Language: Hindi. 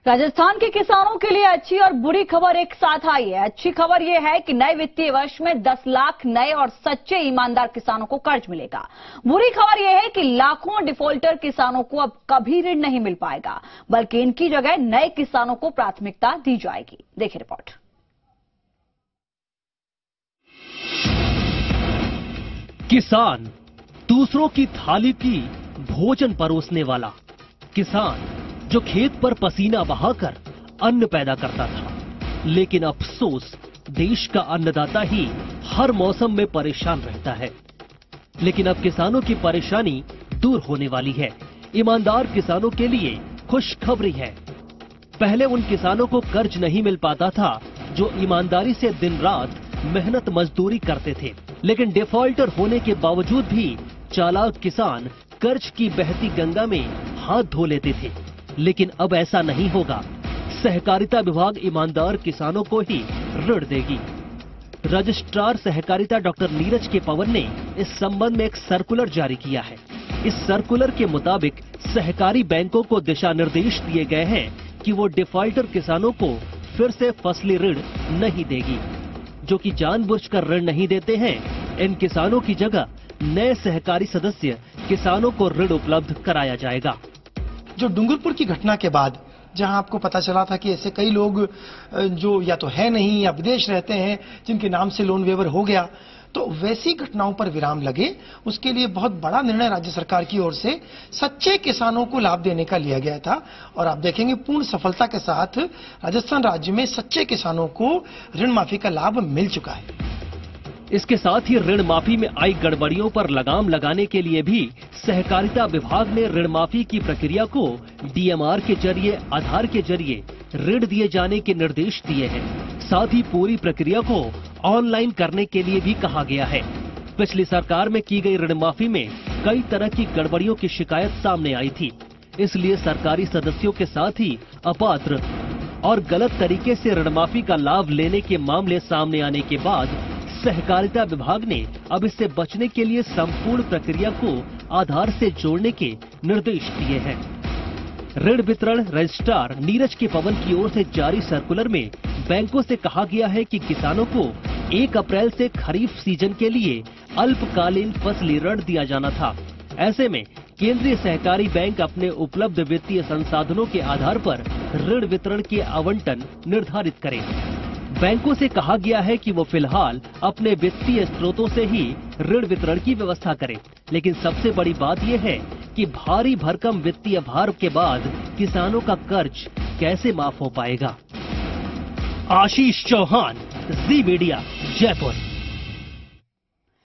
राजस्थान के किसानों के लिए अच्छी और बुरी खबर एक साथ आई है। अच्छी खबर यह है कि नए वित्तीय वर्ष में 10 लाख नए और सच्चे ईमानदार किसानों को कर्ज मिलेगा। बुरी खबर यह है कि लाखों डिफॉल्टर किसानों को अब कभी ऋण नहीं मिल पाएगा, बल्कि इनकी जगह नए किसानों को प्राथमिकता दी जाएगी। देखिए रिपोर्ट। किसान, दूसरों की थाली की भोजन परोसने वाला किसान, जो खेत पर पसीना बहाकर अन्न पैदा करता था। लेकिन अफसोस, देश का अन्नदाता ही हर मौसम में परेशान रहता है। लेकिन अब किसानों की परेशानी दूर होने वाली है। ईमानदार किसानों के लिए खुशखबरी है। पहले उन किसानों को कर्ज नहीं मिल पाता था जो ईमानदारी से दिन रात मेहनत मजदूरी करते थे। लेकिन डिफॉल्टर होने के बावजूद भी चालाक किसान कर्ज की बहती गंगा में हाथ धो लेते थे। लेकिन अब ऐसा नहीं होगा। सहकारिता विभाग ईमानदार किसानों को ही ऋण देगी। रजिस्ट्रार सहकारिता डॉक्टर नीरज के पवन ने इस संबंध में एक सर्कुलर जारी किया है। इस सर्कुलर के मुताबिक सहकारी बैंकों को दिशा निर्देश दिए गए हैं कि वो डिफॉल्टर किसानों को फिर से फसली ऋण नहीं देगी। जो कि जानबूझकर ऋण नहीं देते हैं, इन किसानों की जगह नए सहकारी सदस्य किसानों को ऋण उपलब्ध कराया जाएगा। जो डूंगरपुर की घटना के बाद जहां आपको पता चला था कि ऐसे कई लोग जो या तो है नहीं या विदेश रहते हैं जिनके नाम से लोन वेवर हो गया, तो वैसी घटनाओं पर विराम लगे, उसके लिए बहुत बड़ा निर्णय राज्य सरकार की ओर से सच्चे किसानों को लाभ देने का लिया गया था। और आप देखेंगे पूर्ण सफलता के साथ राजस्थान राज्य में सच्चे किसानों को ऋण माफी का लाभ मिल चुका है। इसके साथ ही ऋण माफी में आई गड़बड़ियों पर लगाम लगाने के लिए भी सहकारिता विभाग ने ऋण माफी की प्रक्रिया को डीएमआर के जरिए, आधार के जरिए ऋण दिए जाने के निर्देश दिए हैं। साथ ही पूरी प्रक्रिया को ऑनलाइन करने के लिए भी कहा गया है। पिछली सरकार में की गई ऋण माफी में कई तरह की गड़बड़ियों की शिकायत सामने आई थी। इसलिए सरकारी सदस्यों के साथ ही अपात्र और गलत तरीके से ऋण माफी का लाभ लेने के मामले सामने आने के बाद सहकारिता विभाग ने अब इससे बचने के लिए संपूर्ण प्रक्रिया को आधार से जोड़ने के निर्देश दिए हैं। ऋण वितरण रजिस्ट्रार नीरज के पवन की ओर से जारी सर्कुलर में बैंकों से कहा गया है कि किसानों को 1 अप्रैल से खरीफ सीजन के लिए अल्पकालीन फसली ऋण दिया जाना था। ऐसे में केंद्रीय सहकारी बैंक अपने उपलब्ध वित्तीय संसाधनों के आधार पर ऋण वितरण के आवंटन निर्धारित करें। बैंकों से कहा गया है कि वो फिलहाल अपने वित्तीय स्रोतों से ही ऋण वितरण की व्यवस्था करें। लेकिन सबसे बड़ी बात यह है कि भारी भरकम वित्तीय भार के बाद किसानों का कर्ज कैसे माफ हो पाएगा। आशीष चौहान, जी मीडिया, जयपुर।